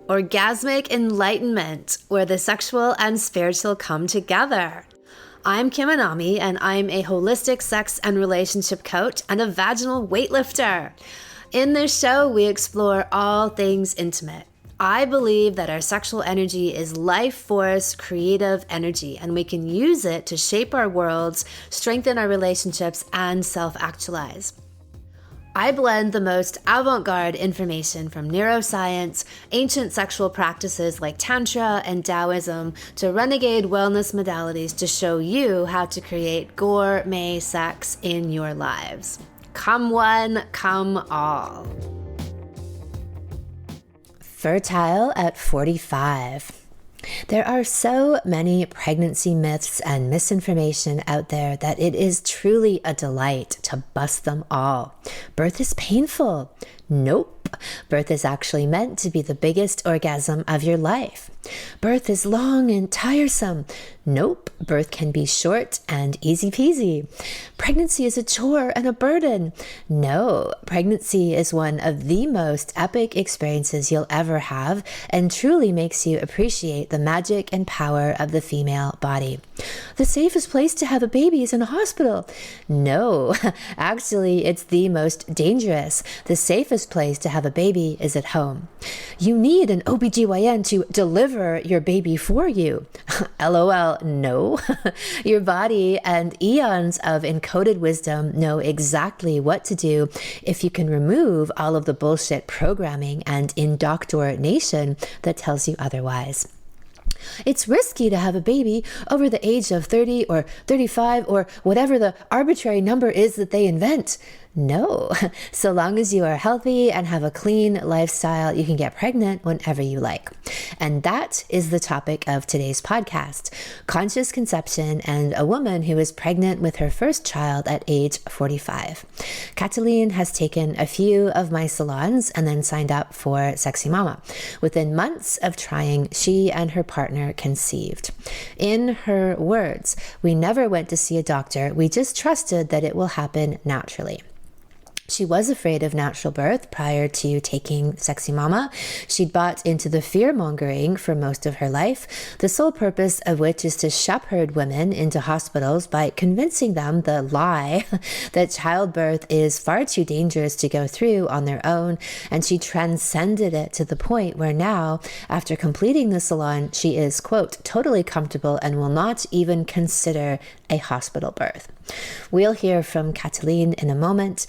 Orgasmic enlightenment, where the sexual and spiritual come together. I'm Kim Anami, and I'm a holistic sex and relationship coach and a vaginal weightlifter. In this show, we explore all things intimate. I believe that our sexual energy is life force, creative energy, and we can use it to shape our worlds, strengthen our relationships, and self-actualize. I blend the most avant-garde information from neuroscience, ancient sexual practices like Tantra and Taoism, to renegade wellness modalities to show you how to create gourmet sex in your lives. Come one, come all. Fertile at 45. There are so many pregnancy myths and misinformation out there that it is truly a delight to bust them all. Birth is painful. Nope. Birth is actually meant to be the biggest orgasm of your life. Birth is long and tiresome. Nope. Birth can be short and easy peasy. Pregnancy is a chore and a burden. No. Pregnancy is one of the most epic experiences you'll ever have and truly makes you appreciate the magic and power of the female body. The safest place to have a baby is in a hospital. No. Actually, it's the most dangerous. The safest place to have a baby is at home. You need an OBYGN to deliver your baby for you. LOL, no. Your body and eons of encoded wisdom know exactly what to do if you can remove all of the bullshit programming and indoctrination that tells you otherwise. It's risky to have a baby over the age of 30 or 35 or whatever the arbitrary number is that they invent. No, so long as you are healthy and have a clean lifestyle, you can get pregnant whenever you like. And that is the topic of today's podcast, conscious conception and a woman who is pregnant with her first child at age 45. Cataline has taken a few of my salons and then signed up for Sexy Mama. Within months of trying, she and her partner conceived. In her words, "We never went to see a doctor. We just trusted that it will happen naturally." She was afraid of natural birth prior to taking Sexy Mama. She'd bought into the fear-mongering for most of her life, the sole purpose of which is to shepherd women into hospitals by convincing them the lie that childbirth is far too dangerous to go through on their own, and she transcended it to the point where now, after completing the salon, she is, quote, totally comfortable and will not even consider a hospital birth. We'll hear from Cataline in a moment.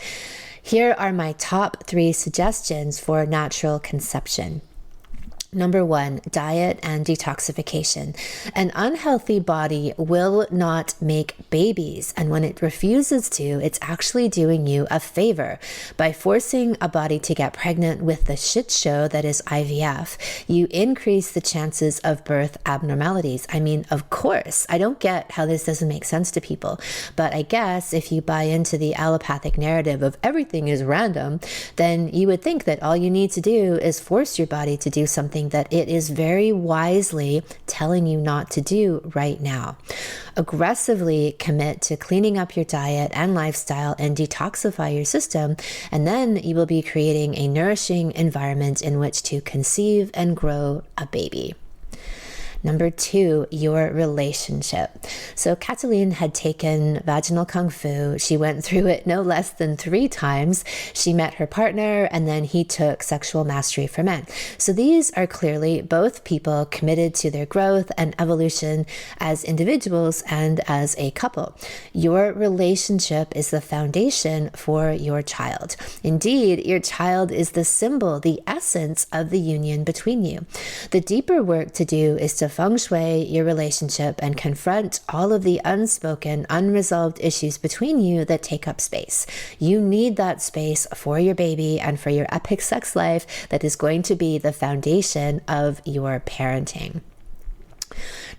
Here are my top 3 suggestions for natural conception. Number 1, diet and detoxification. An unhealthy body will not make babies, and when it refuses to, it's actually doing you a favor. By forcing a body to get pregnant with the shit show that is IVF, you increase the chances of birth abnormalities. I mean, of course, I don't get how this doesn't make sense to people, but I guess if you buy into the allopathic narrative of everything is random, then you would think that all you need to do is force your body to do something that it is very wisely telling you not to do right now. Aggressively commit to cleaning up your diet and lifestyle and detoxify your system, and then you will be creating a nourishing environment in which to conceive and grow a baby. Number 2, your relationship. So Cataline had taken vaginal kung fu. She went through it no less than 3 times. She met her partner, and then he took sexual mastery for men. So these are clearly both people committed to their growth and evolution as individuals and as a couple. Your relationship is the foundation for your child. Indeed, your child is the symbol, the essence of the union between you. The deeper work to do is to feng shui your relationship and confront all of the unspoken, unresolved issues between you that take up space. You need that space for your baby and for your epic sex life that is going to be the foundation of your parenting.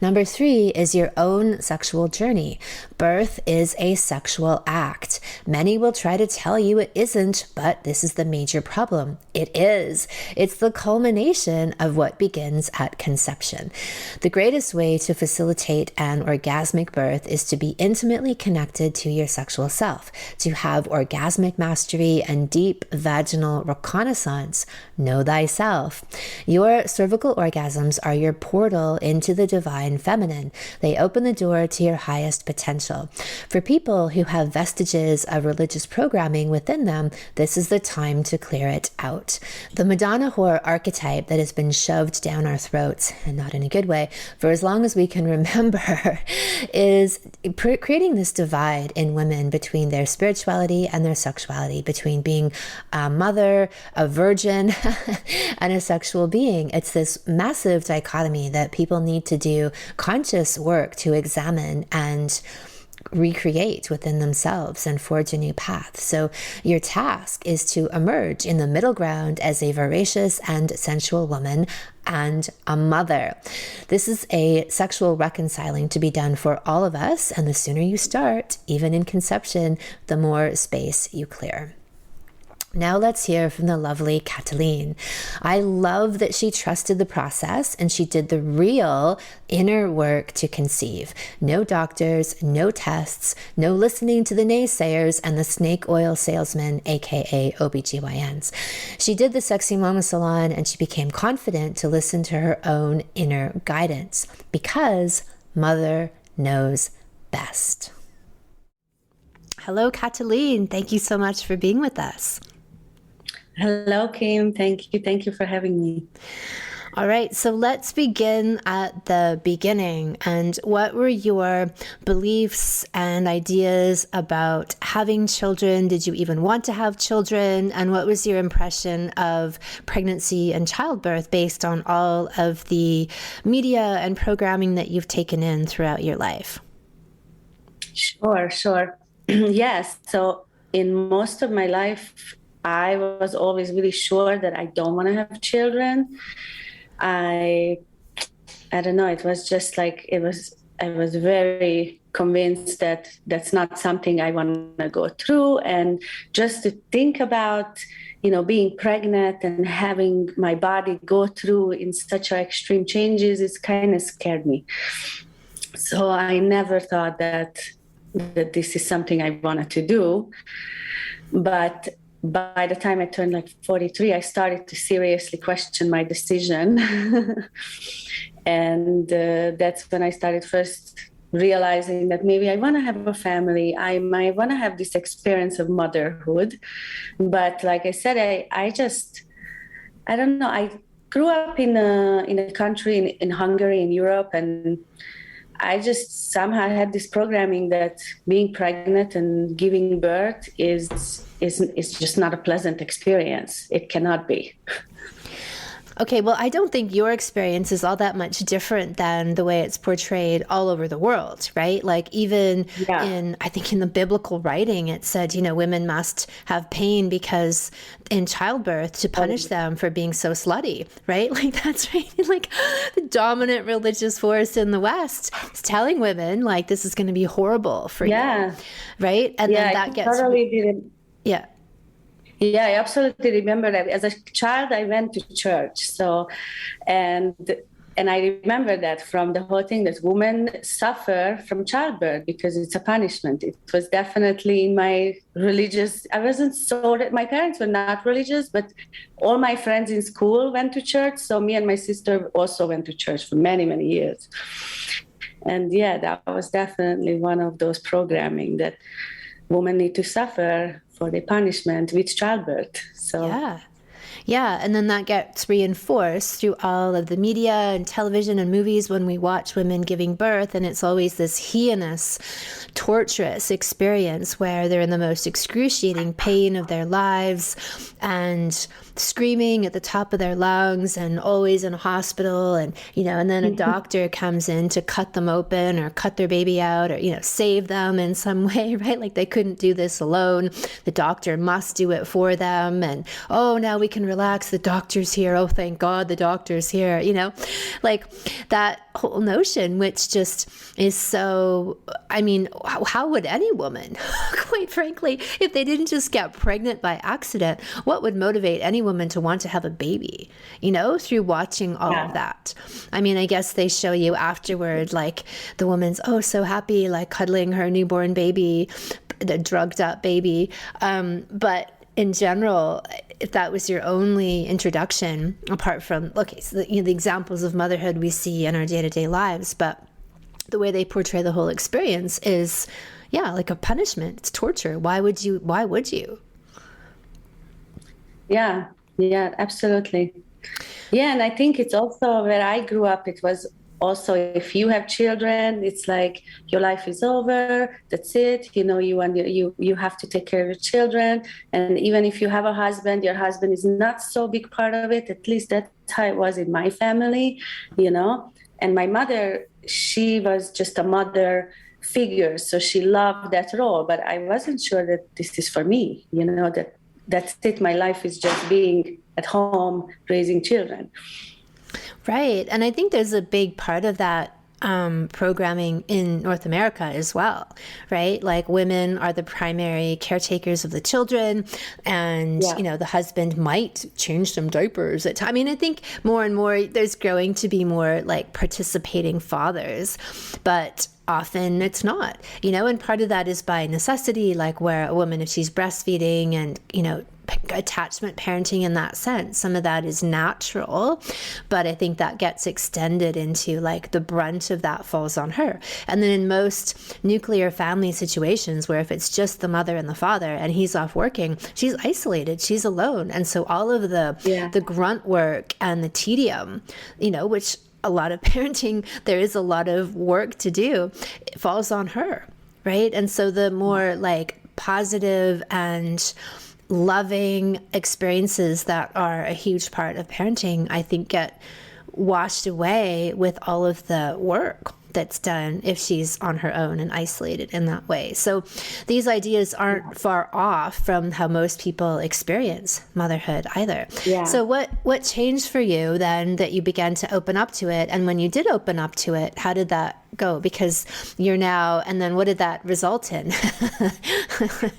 Number 3 is your own sexual journey. Birth is a sexual act. Many will try to tell you it isn't, but this is the major problem. It is. It's the culmination of what begins at conception. The greatest way to facilitate an orgasmic birth is to be intimately connected to your sexual self, to have orgasmic mastery and deep vaginal reconnaissance. Know thyself. Your cervical orgasms are your portal into the divine feminine. They open the door to your highest potential. For people who have vestiges of religious programming within them, this is the time to clear it out. The Madonna whore archetype that has been shoved down our throats, and not in a good way, for as long as we can remember, is creating this divide in women between their spirituality and their sexuality, between being a mother, a virgin, and a sexual being. It's this massive dichotomy that people need to do conscious work to examine and recreate within themselves and forge a new path. So your task is to emerge in the middle ground as a voracious and sensual woman and a mother. This is a sexual reconciling to be done for all of us, and the sooner you start, even in conception, the more space you clear. Now let's hear from the lovely Kathleen. I love that she trusted the process and she did the real inner work to conceive. No doctors, no tests, no listening to the naysayers and the snake oil salesmen, aka OBYGNs. She did the Sexy Mama Salon and she became confident to listen to her own inner guidance because Mother knows best. Hello, Kathleen. Thank you so much for being with us. Hello, Kim. Thank you. Thank you for having me. All right. So let's begin at the beginning. And what were your beliefs and ideas about having children? Did you even want to have children? And what was your impression of pregnancy and childbirth based on all of the media and programming that you've taken in throughout your life? Sure. Yes. So in most of my life, I was always really sure that I don't want to have children. I don't know. It was just like I was very convinced that that's not something I want to go through. And just to think about, being pregnant and having my body go through in such extreme changes, it kind of scared me. So I never thought that this is something I wanted to do. But by the time I turned like 43, I started to seriously question my decision. And that's when I started first realizing that maybe I want to have a family. I might want to have this experience of motherhood. But like I said, I don't know. I grew up in a country in Hungary, in Europe, and I just somehow had this programming that being pregnant and giving birth is just not a pleasant experience. It cannot be. Okay, well, I don't think your experience is all that much different than the way it's portrayed all over the world, right? Like even I think in the biblical writing, it said, women must have pain because in childbirth to punish them for being so slutty, right? Like that's right. Like the dominant religious force in the West is telling women like this is going to be horrible for you, right? And then that gets totally didn't. Yeah. Yeah, I absolutely remember that. As a child, I went to church. So, and I remember that from the whole thing that women suffer from childbirth because it's a punishment. It was definitely in my religious. I wasn't my parents were not religious, but all my friends in school went to church. So me and my sister also went to church for many, many years. And that was definitely one of those programming that women need to suffer for the punishment with childbirth. So yeah, and then that gets reinforced through all of the media and television and movies when we watch women giving birth, and it's always this heinous, torturous experience where they're in the most excruciating pain of their lives and screaming at the top of their lungs and always in a hospital, and and then a doctor comes in to cut them open or cut their baby out or save them in some way, right? Like they couldn't do this alone. The doctor must do it for them, and now we can relax, the doctor's here, oh thank God the doctor's here, like that whole notion, which just is so, I mean, how would any woman, quite frankly, if they didn't just get pregnant by accident, what would motivate any woman to want to have a baby, through watching all of that? I mean, I guess they show you afterward, like the woman's, so happy, like cuddling her newborn baby, the drugged up baby. But in general, if that was your only introduction, apart from, so the examples of motherhood we see in our day-to-day lives, but the way they portray the whole experience is, like a punishment. It's torture. Why would you? Yeah, absolutely. Yeah, and I think it's also where I grew up. It was also, if you have children, it's like your life is over. That's it. You have to take care of your children. And even if you have a husband, your husband is not so big part of it. At least that's how it was in my family, And my mother, she was just a mother figure, so she loved that role. But I wasn't sure that this is for me. That's it. My life is just being at home raising children. Right. And I think there's a big part of that programming in North America as well, right? Like women are the primary caretakers of the children, and the husband might change some diapers at times. I mean, I think more and more there's growing to be more like participating fathers, but often it's not, and part of that is by necessity, like where a woman, if she's breastfeeding and, attachment parenting in that sense, some of that is natural, but I think that gets extended into like the brunt of that falls on her. And then in most nuclear family situations where if it's just the mother and the father and he's off working, she's isolated, she's alone. And so all of the grunt work and the tedium, which a lot of parenting, there is a lot of work to do, it falls on her, right? And so the more like positive and loving experiences that are a huge part of parenting, I think get washed away with all of the work that's done if she's on her own and isolated in that way. So these ideas aren't far off from how most people experience motherhood either. Yeah. So what changed for you then that you began to open up to it? And when you did open up to it, how did that go? Because you're now, and then what did that result in?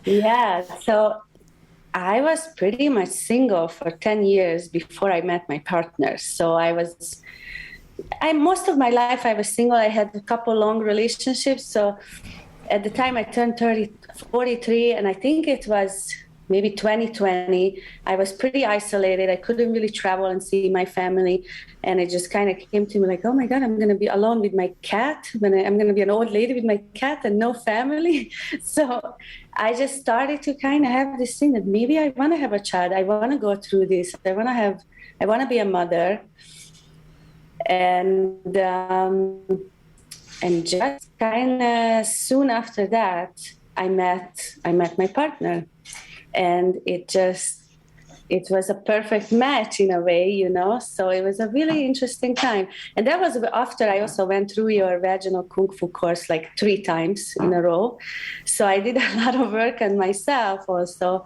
Yeah. So I was pretty much single for 10 years before I met my partner. So most of my life I was single. I had a couple long relationships. So at the time I turned 43, and I think it was maybe 2020, I was pretty isolated. I couldn't really travel and see my family. And it just kind of came to me like, oh my God, I'm going to be alone with my cat. I'm going to be an old lady with my cat and no family. So I just started to kind of have this thing that maybe I want to have a child. I want to go through this. I want to be a mother. And just kind of soon after that, I met my partner. And it was a perfect match in a way, so it was a really interesting time. And that was after I also went through your vaginal kung fu course like 3 times in a row. So I did a lot of work on myself also.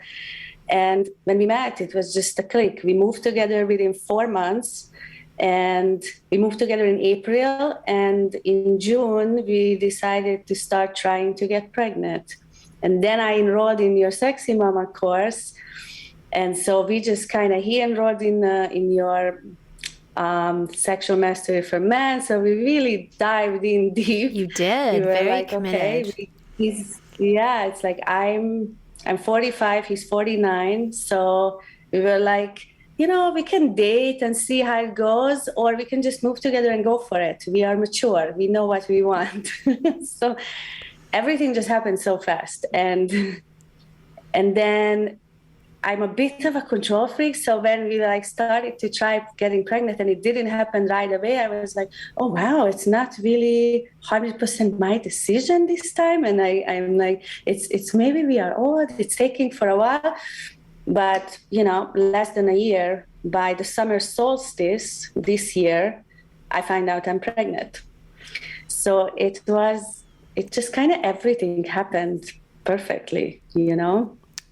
And when we met, it was just a click. We moved together within 4 months, and we moved together in April. And in June, we decided to start trying to get pregnant. And then I enrolled in your Sexy Mama course. And so we just he enrolled in your sexual mastery for men. So we really dived in deep. You did. We were very like, committed. Okay, it's like I'm 45, he's 49. So we were like, we can date and see how it goes, or we can just move together and go for it. We are mature. We know what we want. So everything just happened so fast. And then I'm a bit of a control freak. So when we started to try getting pregnant and it didn't happen right away, I was like, oh, wow, it's not really 100% my decision this time. And I'm like, it's maybe we are old. It's taking for a while. But, less than a year, by the summer solstice this year, I find out I'm pregnant. So it just kind of everything happened perfectly,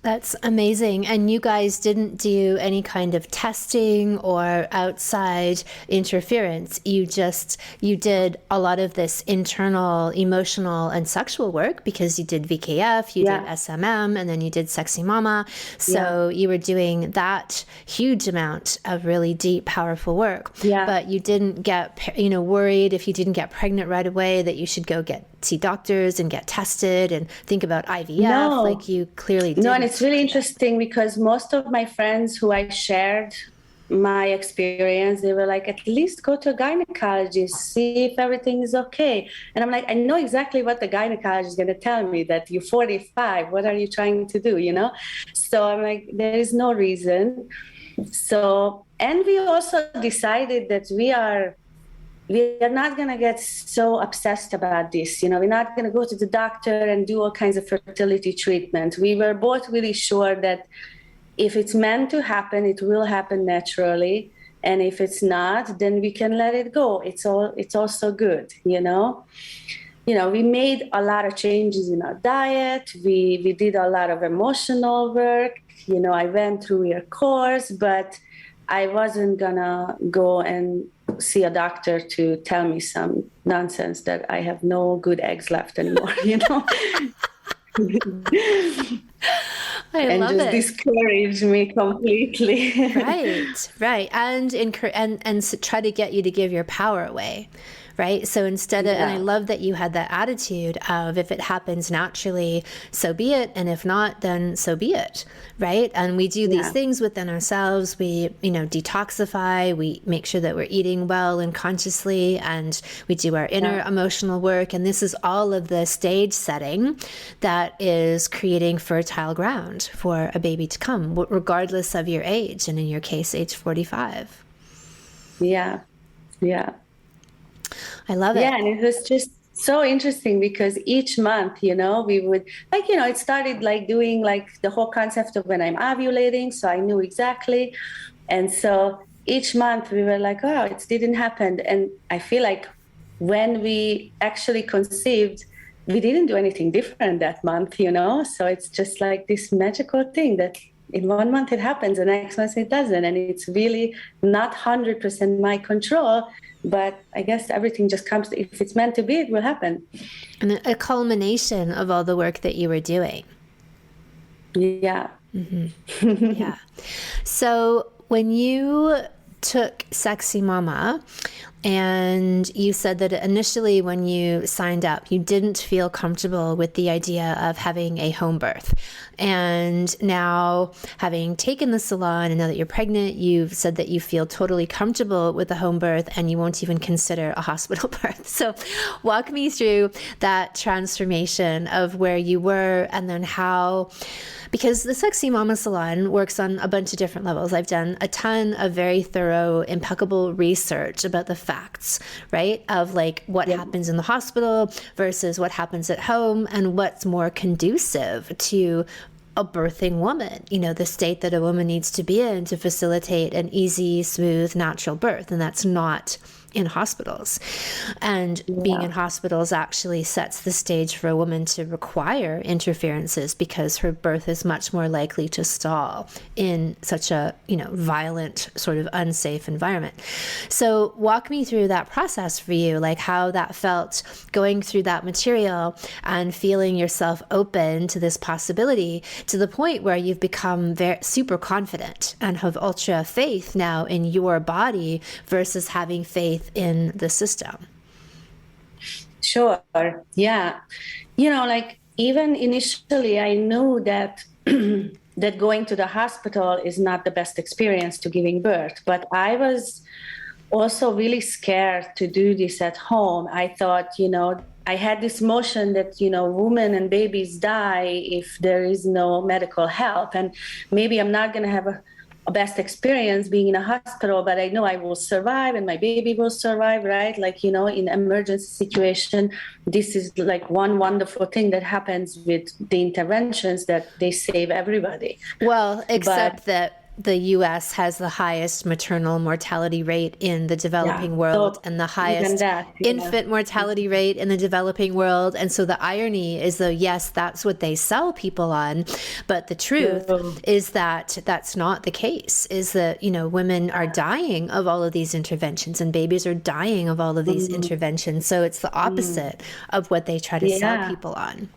That's amazing. And you guys didn't do any kind of testing or outside interference. You did a lot of this internal, emotional, and sexual work because you did VKF, you did SMM, and then you did Sexy Mama. So you were doing that huge amount of really deep, powerful work. Yeah. But you didn't get, worried if you didn't get pregnant right away that you should go see doctors and get tested and think about IVF. Like you clearly did. No, and it's really interesting because most of my friends who I shared my experience, they were like, at least go to a gynecologist, see if everything is okay. And I'm like, I know exactly what the gynecologist is going to tell me, that you're 45. What are you trying to do, So I'm like, there is no reason. So, and we also decided that we are not going to get so obsessed about this. We're not going to go to the doctor and do all kinds of fertility treatment. We were both really sure that if it's meant to happen, it will happen naturally. And if it's not, then we can let it go. It's also good, we made a lot of changes in our diet. We did a lot of emotional work. I went through your course, but I wasn't gonna go and see a doctor to tell me some nonsense that I have no good eggs left anymore, I love it. Just discourage me completely. Right. And try to get you to give your power away. Right. So instead of, and I love that you had that attitude of, if it happens naturally, so be it. And if not, then so be it. Right. And we do these things within ourselves. We, detoxify, we make sure that we're eating well and consciously, and we do our inner emotional work. And this is all of the stage setting that is creating fertile ground for a baby to come, regardless of your age. And in your case, age 45. Yeah. I love it. Yeah, and it was just so interesting because each month, we would, it started doing the whole concept of when I'm ovulating, so I knew exactly. And so each month we were like, oh, it didn't happen. And I feel like when we actually conceived, we didn't do anything different that month, So it's just like this magical thing that in 1 month it happens, the next month it doesn't. And it's really not 100% my control. But I guess everything just comes, if it's meant to be, it will happen. And a culmination of all the work that you were doing. Yeah. Mm-hmm. Yeah. So when you took Sexy Mama, and you said that initially when you signed up, you didn't feel comfortable with the idea of having a home birth. And now, having taken the salon and now that you're pregnant, you've said that you feel totally comfortable with the home birth and you won't even consider a hospital birth. So walk me through that transformation of where you were and then how, because the Sexy Mama Salon works on a bunch of different levels. I've done a ton of very thorough, impeccable research about the facts, right? Of what happens in the hospital versus what happens at home and what's more conducive to a birthing woman, the state that a woman needs to be in to facilitate an easy, smooth, natural birth. And that's not in hospitals. And being in hospitals actually sets the stage for a woman to require interferences because her birth is much more likely to stall in such a, violent, sort of unsafe environment. So walk me through that process for you, how that felt going through that material and feeling yourself open to this possibility to the point where you've become super confident and have ultra faith now in your body versus having faith in the system. Sure. Yeah. Even initially I knew that that going to the hospital is not the best experience to giving birth, but I was also really scared to do this at home. I thought, I had this notion that, women and babies die if there is no medical help, and maybe I'm not going to have a best experience being in a hospital, but I know I will survive and my baby will survive, right? Like, in emergency situation, this is like one wonderful thing that happens with the interventions, that they save everybody. Well, except that the US has the highest maternal mortality rate in the developing world, so and the even highest that, infant mortality rate in the developing world. And so the irony is, though, yes, that's what they sell people on, but the truth is that that's not the case, is that, women are dying of all of these interventions and babies are dying of all of these interventions. So it's the opposite of what they try to sell people on.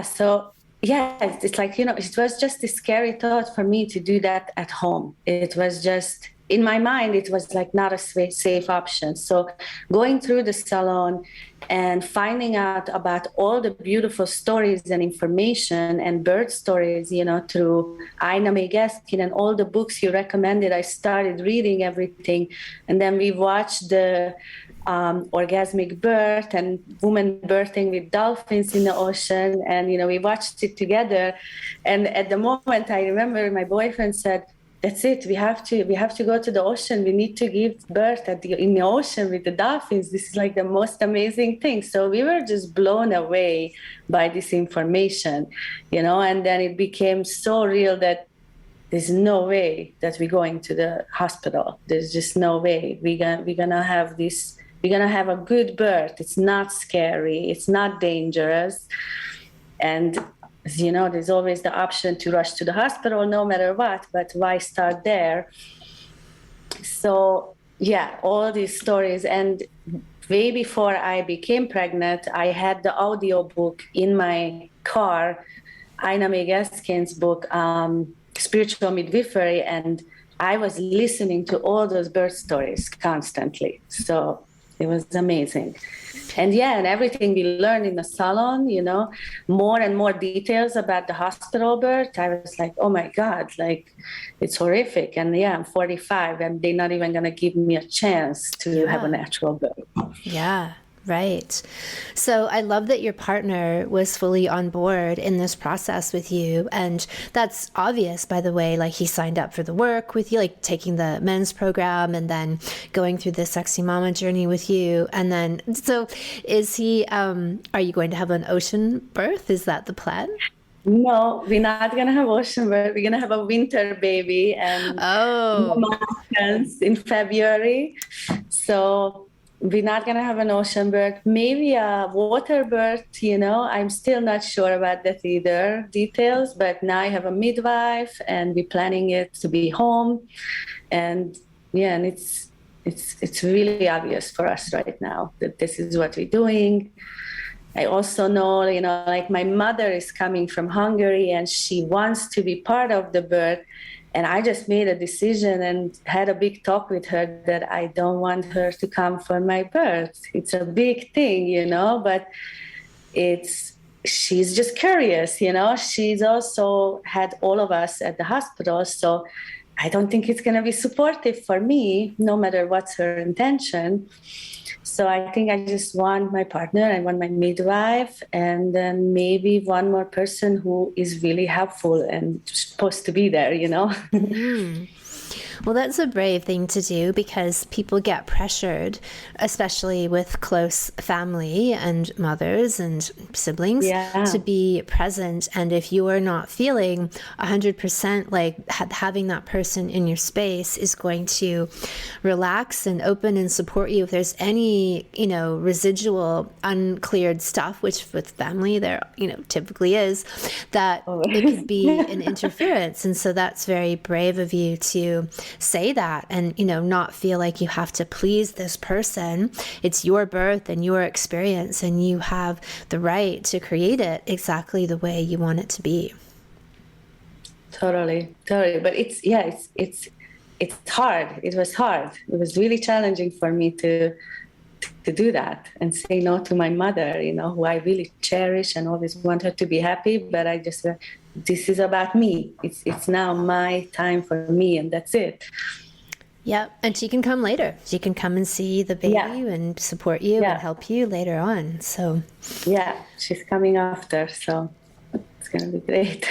So it's like, it was just a scary thought for me to do that at home. It was just, in my mind, it was like not a safe option. So going through the salon and finding out about all the beautiful stories and information and birth stories, through Ina May Gaskin and all the books you recommended, I started reading everything. And then we watched the orgasmic birth and women birthing with dolphins in the ocean. And, we watched it together. And at the moment, I remember my boyfriend said, that's it. We have to go to the ocean. We need to give birth in the ocean with the dolphins. This is like the most amazing thing. So we were just blown away by this information, and then it became so real that there's no way that we're going to the hospital. There's just no way we're gonna have this. We're gonna have a good birth. It's not scary. It's not dangerous. And there's always the option to rush to the hospital no matter what, but why start there? So, all these stories. And way before I became pregnant, I had the audio book in my car, Ina May Gaskin's book, Spiritual Midwifery, and I was listening to all those birth stories constantly. So it was amazing. And everything we learned in the salon, more and more details about the hospital birth. I was like, oh my God, like it's horrific. And I'm 45 and they're not even going to give me a chance to have a natural birth. Yeah. Right. So I love that your partner was fully on board in this process with you. And that's obvious, by the way, like he signed up for the work with you, like taking the men's program and then going through the sexy mama journey with you. And then, so is he, are you going to have an ocean birth? Is that the plan? No, we're not going to have ocean birth. We're going to have a winter baby and in February. So we're not going to have an ocean birth, maybe a water birth, I'm still not sure about that either details, but now I have a midwife and we're planning it to be home. And and it's really obvious for us right now that this is what we're doing. I also know, like my mother is coming from Hungary and she wants to be part of the birth. And I just made a decision and had a big talk with her that I don't want her to come for my birth. It's a big thing, but she's just curious, She's also had all of us at the hospital. So I don't think it's going to be supportive for me, no matter what's her intention. So I think I just want my partner, I want my midwife, and then maybe one more person who is really helpful and supposed to be there, Mm-hmm. Well, that's a brave thing to do because people get pressured, especially with close family and mothers and siblings, to be present. And if you are not feeling 100% like having that person in your space is going to relax and open and support you, if there's any, residual uncleared stuff, which with family there, typically is, that it could be an interference. And so that's very brave of you to say that and, not feel like you have to please this person. It's your birth and your experience, and you have the right to create it exactly the way you want it to be. Totally. But it's hard. It was hard. It was really challenging for me to do that and say no to my mother, who I really cherish and always want her to be happy. But I just said, this is about me. It's now my time for me, and that's it. Yeah, and she can come later. She can come and see the baby and support you and help you later on. So she's coming after, so it's gonna be great.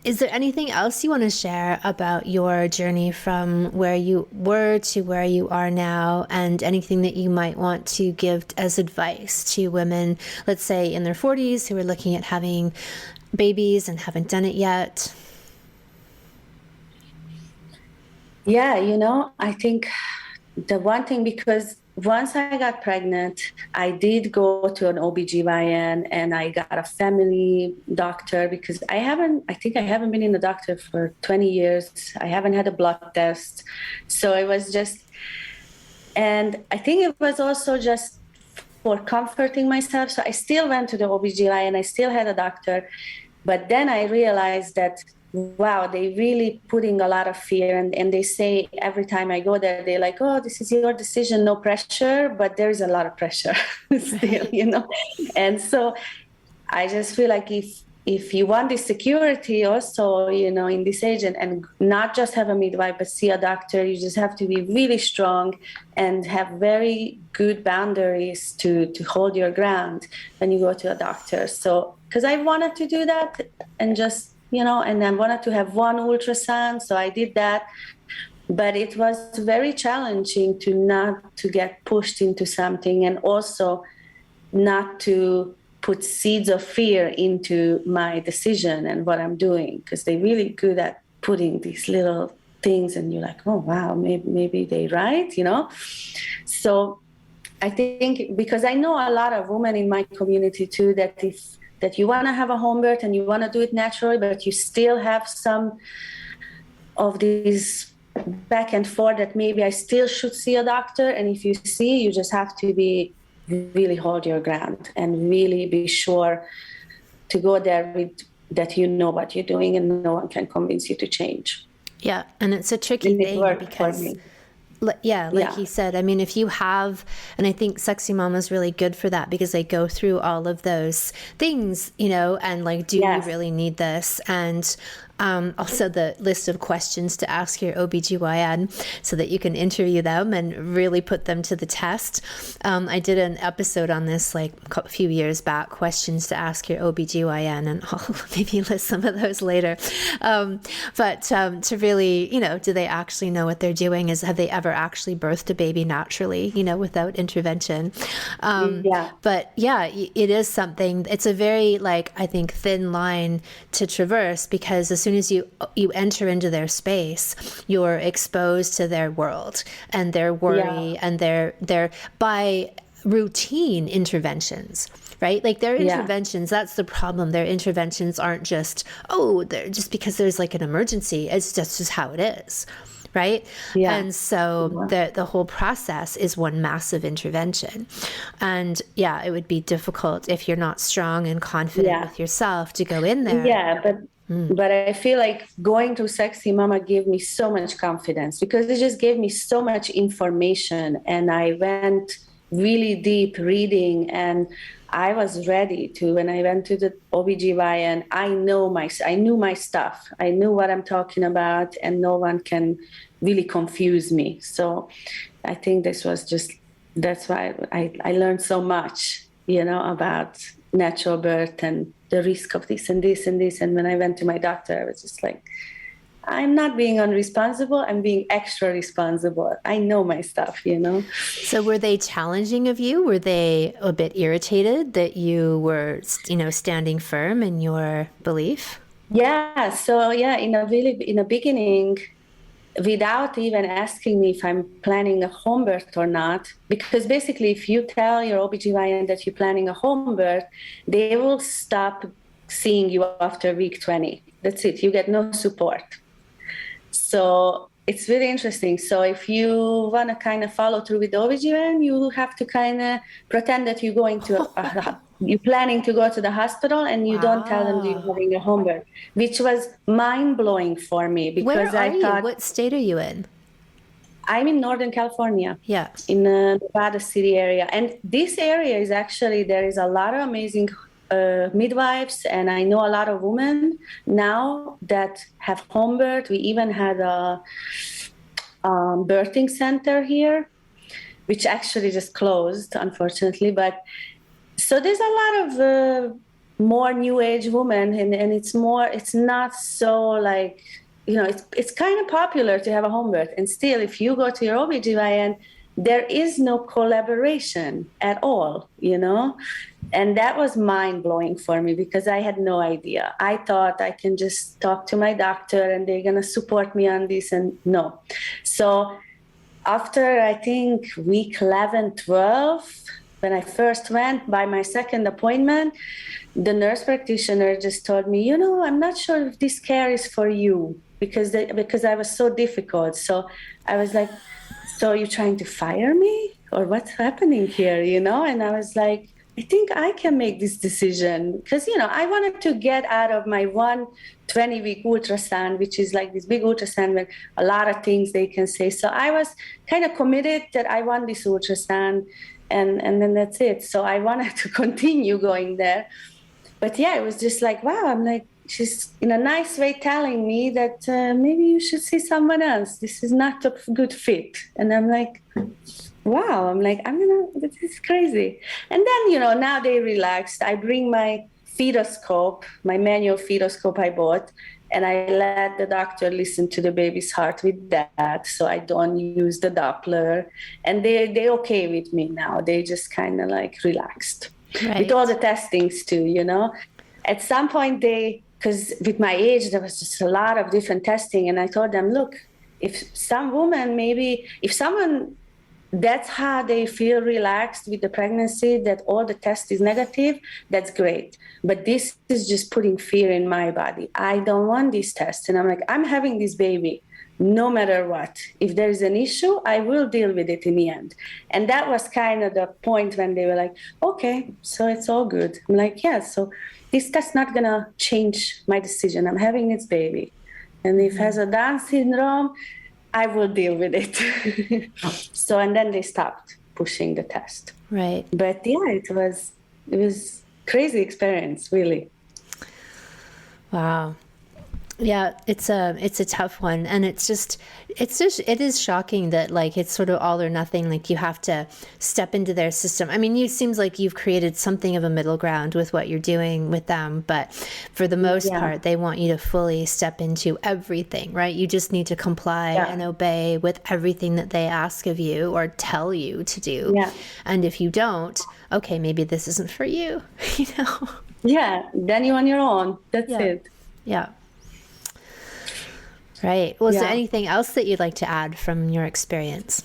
Is there anything else you want to share about your journey from where you were to where you are now, and anything that you might want to give as advice to women, let's say in their 40s, who are looking at having babies and haven't done it yet? Yeah, I think the one thing, because once I got pregnant, I did go to an OBGYN and I got a family doctor, because I think I haven't been in the doctor for 20 years. I haven't had a blood test. So it was just, and I think it was also just for comforting myself. So I still went to the OBGYN, I still had a doctor, but then I realized that wow, they really putting a lot of fear, and they say every time I go there, they're like, oh, this is your decision, no pressure, but there is a lot of pressure still. And so I just feel like if you want this security also, in this age, and not just have a midwife, but see a doctor, you just have to be really strong and have very good boundaries to hold your ground when you go to a doctor. So, because I wanted to do that and just, and I wanted to have one ultrasound, so I did that. But it was very challenging to not to get pushed into something, and also not to put seeds of fear into my decision and what I'm doing, because they're really good at putting these little things, and you're like, oh, wow, maybe they're right, So I think, because I know a lot of women in my community too, that you want to have a home birth and you want to do it naturally, but you still have some of these back and forth that maybe I still should see a doctor. And if you see, you just have to really hold your ground and really be sure to go there with that you know what you're doing, and no one can convince you to change. Yeah, and it's a tricky thing because... Yeah, like you said, I mean, if you have, and I think Sexy Mama is really good for that, because they go through all of those things, and like, do you really need this? And also the list of questions to ask your OBGYN so that you can interview them and really put them to the test. I did an episode on this like a few years back, questions to ask your OBGYN, and I'll maybe list some of those later. But to really, do they actually know what they're doing? Have they ever actually birthed a baby naturally, without intervention? But yeah, it is something, it's a very, like, I think, thin line to traverse, because as soon as you enter into their space, you're exposed to their world and their worry and their by routine interventions, right? Like their interventions, that's the problem. Their interventions aren't just, they're just because there's like an emergency. It's just how it is. Right? Yeah. And so the whole process is one massive intervention. And it would be difficult if you're not strong and confident with yourself to go in there. Yeah, but I feel like going to Sexy Mama gave me so much confidence, because it just gave me so much information, and I went really deep reading, and I was ready to, when I went to the OBGYN, I knew my stuff. I knew what I'm talking about, and no one can really confuse me. So I think that's why I learned so much, about natural birth and the risk of this and this and this. And when I went to my doctor, I was just like, I'm not being unresponsible, I'm being extra responsible. I know my stuff, So were they challenging of you? Were they a bit irritated that you were, standing firm in your belief? Yeah. So in the beginning, without even asking me if I'm planning a home birth or not, because basically if you tell your OBGYN that you're planning a home birth, they will stop seeing you after week 20. That's it. You get no support. So it's really interesting. So if you want to kind of follow through with the OBGYN, you have to kind of pretend that you're going to you're planning to go to the hospital, and you don't tell them you're having a home birth, which was mind-blowing for me, because Where are you? What state are you in? I'm in Northern California. Yeah. In the Nevada City area. And this area is actually, there is a lot of amazing midwives, and I know a lot of women now that have home birth. We even had a birthing center here, which actually just closed, unfortunately. But so there's a lot of more new age woman, and it's not so like, it's kind of popular to have a home birth. And still, if you go to your OBGYN, there is no collaboration at all, And that was mind blowing for me because I had no idea. I thought I can just talk to my doctor and they're going to support me on this, and no. So after, I think, week 11, 12, when I first went by my second appointment, the nurse practitioner just told me, I'm not sure if this care is for you because I was so difficult. So I was like, so you're trying to fire me or what's happening here, And I was like, I think I can make this decision because, I wanted to get out of my 20-week ultrasound, which is like this big ultrasound with a lot of things they can say. So I was kind of committed that I want this ultrasound and then that's it. So I wanted to continue going there. But yeah, it was just like, wow, I'm like, she's in a nice way telling me that maybe you should see someone else. This is not a good fit. And I'm like, wow, this is crazy. And then, now they relaxed. I bring my fetoscope, my manual fetoscope I bought, and I let the doctor listen to the baby's heart with that. So I don't use the Doppler. And they're okay with me now. They just kind of like relaxed. Right. With all the testings too, At some point because with my age, there was just a lot of different testing. And I told them, look, if someone, that's how they feel relaxed with the pregnancy, that all the test is negative, that's great. But this is just putting fear in my body. I don't want these tests. And I'm like, I'm having this baby no matter what. If there is an issue, I will deal with it in the end. And that was kind of the point when they were like, okay, so it's all good. I'm like, yeah, so this test not going to change my decision. I'm having this baby. And if it has a Down syndrome, I will deal with it. So, and then they stopped pushing the test. Right. But yeah, it was crazy experience, really. Wow. Yeah, it's a tough one. And it is shocking that like, it's sort of all or nothing. Like you have to step into their system. I mean, it seems like you've created something of a middle ground with what you're doing with them, but for the most part, they want you to fully step into everything, right? You just need to comply and obey with everything that they ask of you or tell you to do. Yeah. And if you don't, okay, maybe this isn't for you, Yeah, then you're on your own. That's it. Yeah. Right. Well, is there anything else that you'd like to add from your experience?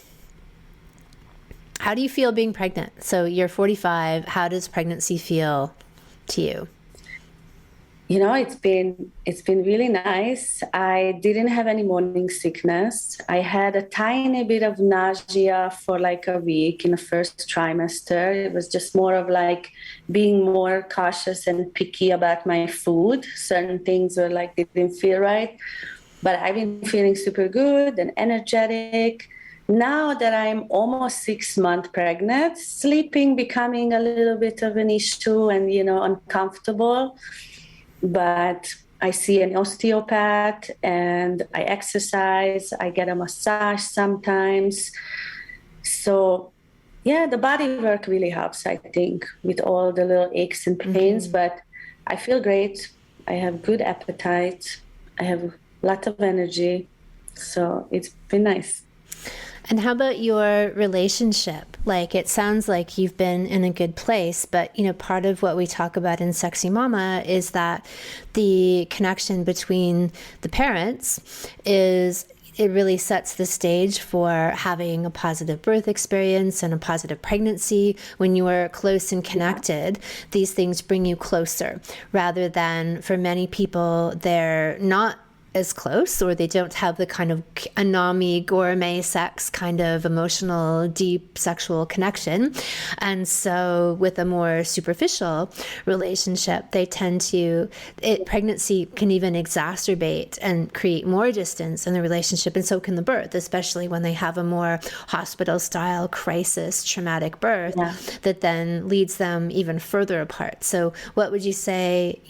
How do you feel being pregnant? So you're 45. How does pregnancy feel to you? It's been really nice. I didn't have any morning sickness. I had a tiny bit of nausea for like a week in the first trimester. It was just more of like being more cautious and picky about my food. Certain things were like, they didn't feel right. But I've been feeling super good and energetic. Now that I'm almost 6 months pregnant, sleeping becoming a little bit of an issue and, uncomfortable. But I see an osteopath and I exercise. I get a massage sometimes. So, yeah, the body work really helps, I think, with all the little aches and pains. Mm-hmm. But I feel great. I have good appetite. I have lot of energy. So it's been nice. And how about your relationship? Like, it sounds like you've been in a good place, but, part of what we talk about in Sexy Mama is that the connection between the parents it really sets the stage for having a positive birth experience and a positive pregnancy. When you are close and connected, these things bring you closer, rather than for many people, they're not as close, or they don't have the kind of anami gourmet sex kind of emotional, deep sexual connection. And so with a more superficial relationship, they tend to, pregnancy can even exacerbate and create more distance in the relationship. And so can the birth, especially when they have a more hospital style crisis, traumatic birth that then leads them even further apart. So what would you say,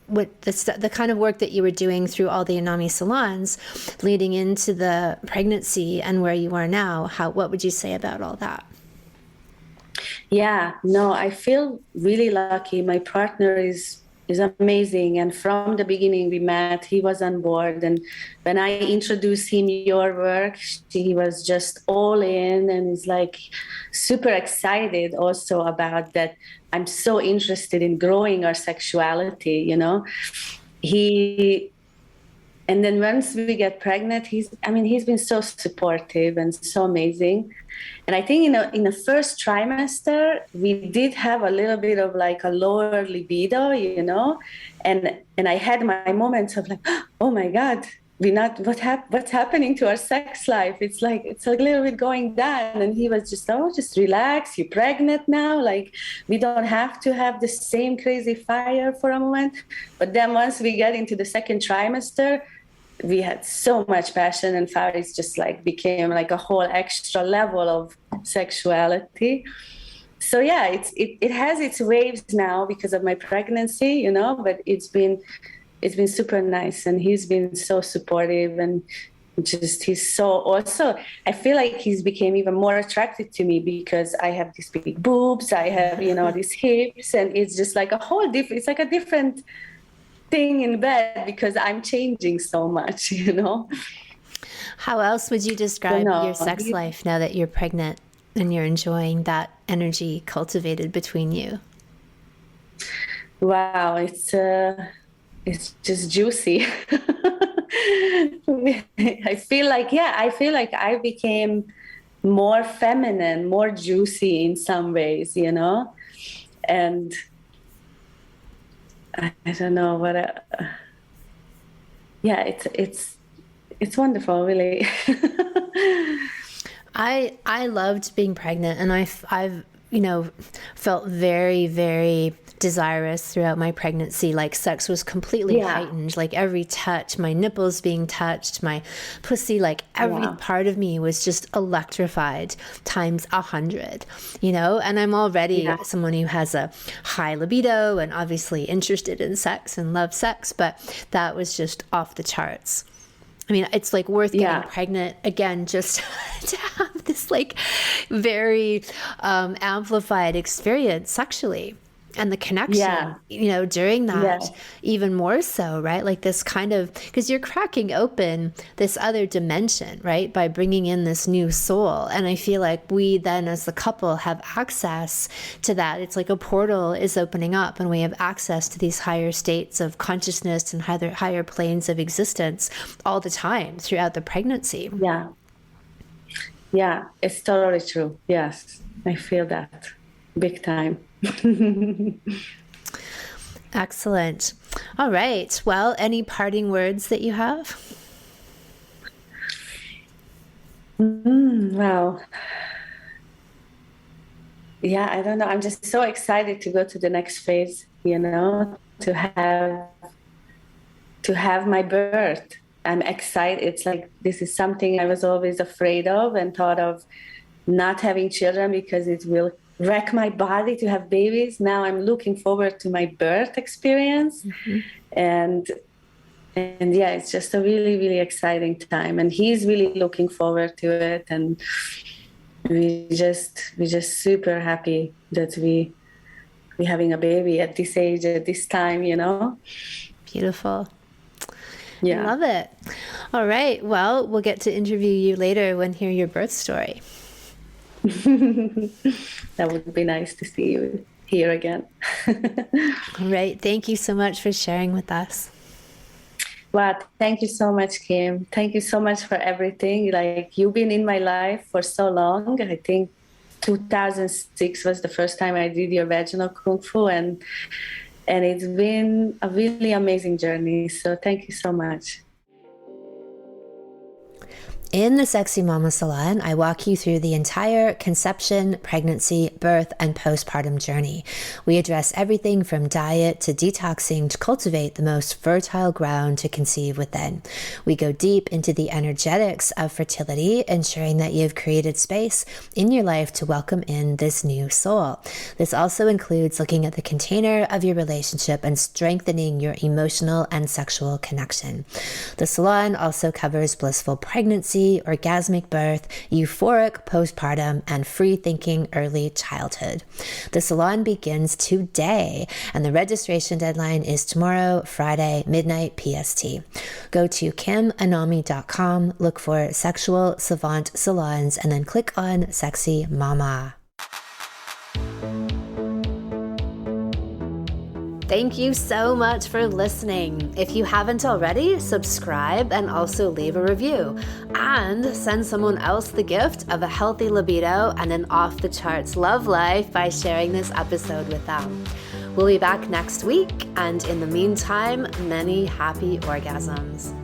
what the kind of work that you were doing through all the Anami salons leading into the pregnancy and where you are now, what would you say about all that? Yeah, no, I feel really lucky. My partner is amazing, and from the beginning we met, he was on board. And when I introduced him your work, he was just all in, and is like super excited also about that. I'm so interested in growing our sexuality, you know. He and then once we get pregnant, he's been so supportive and so amazing. And I think in the first trimester we did have a little bit of like a lower libido, you know, and I had my moments of like, oh my god, what's happening to our sex life? It's like it's a little bit going down. And he was just, oh, just relax, you're pregnant now, like we don't have to have the same crazy fire for a moment. But then once we get into the second trimester, we had so much passion, and Faris just like became like a whole extra level of sexuality. So yeah, it has its waves now because of my pregnancy, you know, but it's been super nice, and he's been so supportive, and just he's so also, I feel like he's became even more attracted to me because I have these big boobs, I have, you know, these hips, and it's just like a whole different, it's like a different thing in bed because I'm changing so much, you know. How else would you describe your sex life now that you're pregnant and you're enjoying that energy cultivated between you? Wow, it's just juicy. I feel like, yeah, I feel like I became more feminine, more juicy in some ways, you know. And I don't know what. Yeah, it's wonderful, really. I loved being pregnant, and I've you know felt very, very desirous throughout my pregnancy. Like sex was completely heightened. Like every touch, my nipples being touched, my pussy, like every part of me was just electrified times 100. You know, and I'm already someone who has a high libido and obviously interested in sex and love sex, but that was just off the charts. I mean, it's like worth getting pregnant again just to have this like very amplified experience sexually, and the connection, you know, during that even more so, right? Like this kind of, because you're cracking open this other dimension, right? By bringing in this new soul. And I feel like we then as the couple have access to that. It's like a portal is opening up, and we have access to these higher states of consciousness and higher planes of existence all the time throughout the pregnancy. Yeah, it's totally true. Yes, I feel that big time. Excellent. All right. Well, any parting words that you have? Wow. Yeah, I don't know. I'm just so excited to go to the next phase, you know, to have my birth. I'm excited. It's like this is something I was always afraid of and thought of not having children because it will wreck my body to have babies. Now I'm looking forward to my birth experience. And yeah, it's just a really, really exciting time. And he's really looking forward to it. And we're just super happy that we're having a baby at this age, at this time, you know. Beautiful. Yeah. I love it. All right. Well, we'll get to interview you later and hear your birth story. That would be nice to see you here again. All right. Thank you so much for sharing with us. Wow. Thank you so much, Kim. Thank you so much for everything. Like, you've been in my life for so long. I think 2006 was the first time I did your vaginal kung fu, and it's been a really amazing journey. So thank you so much. In the Sexy Mama Salon, I walk you through the entire conception, pregnancy, birth, and postpartum journey. We address everything from diet to detoxing to cultivate the most fertile ground to conceive within. We go deep into the energetics of fertility, ensuring that you've created space in your life to welcome in this new soul. This also includes looking at the container of your relationship and strengthening your emotional and sexual connection. The salon also covers blissful pregnancy, pregnancy, orgasmic birth, euphoric postpartum, and free-thinking early childhood. The salon begins today, and the registration deadline is tomorrow, Friday, midnight PST. Go to kimanami.com, look for Sexual Savant Salons, and then click on Sexy Mama. Thank you so much for listening. If you haven't already, subscribe and also leave a review. And send someone else the gift of a healthy libido and an off-the-charts love life by sharing this episode with them. We'll be back next week, and in the meantime, many happy orgasms.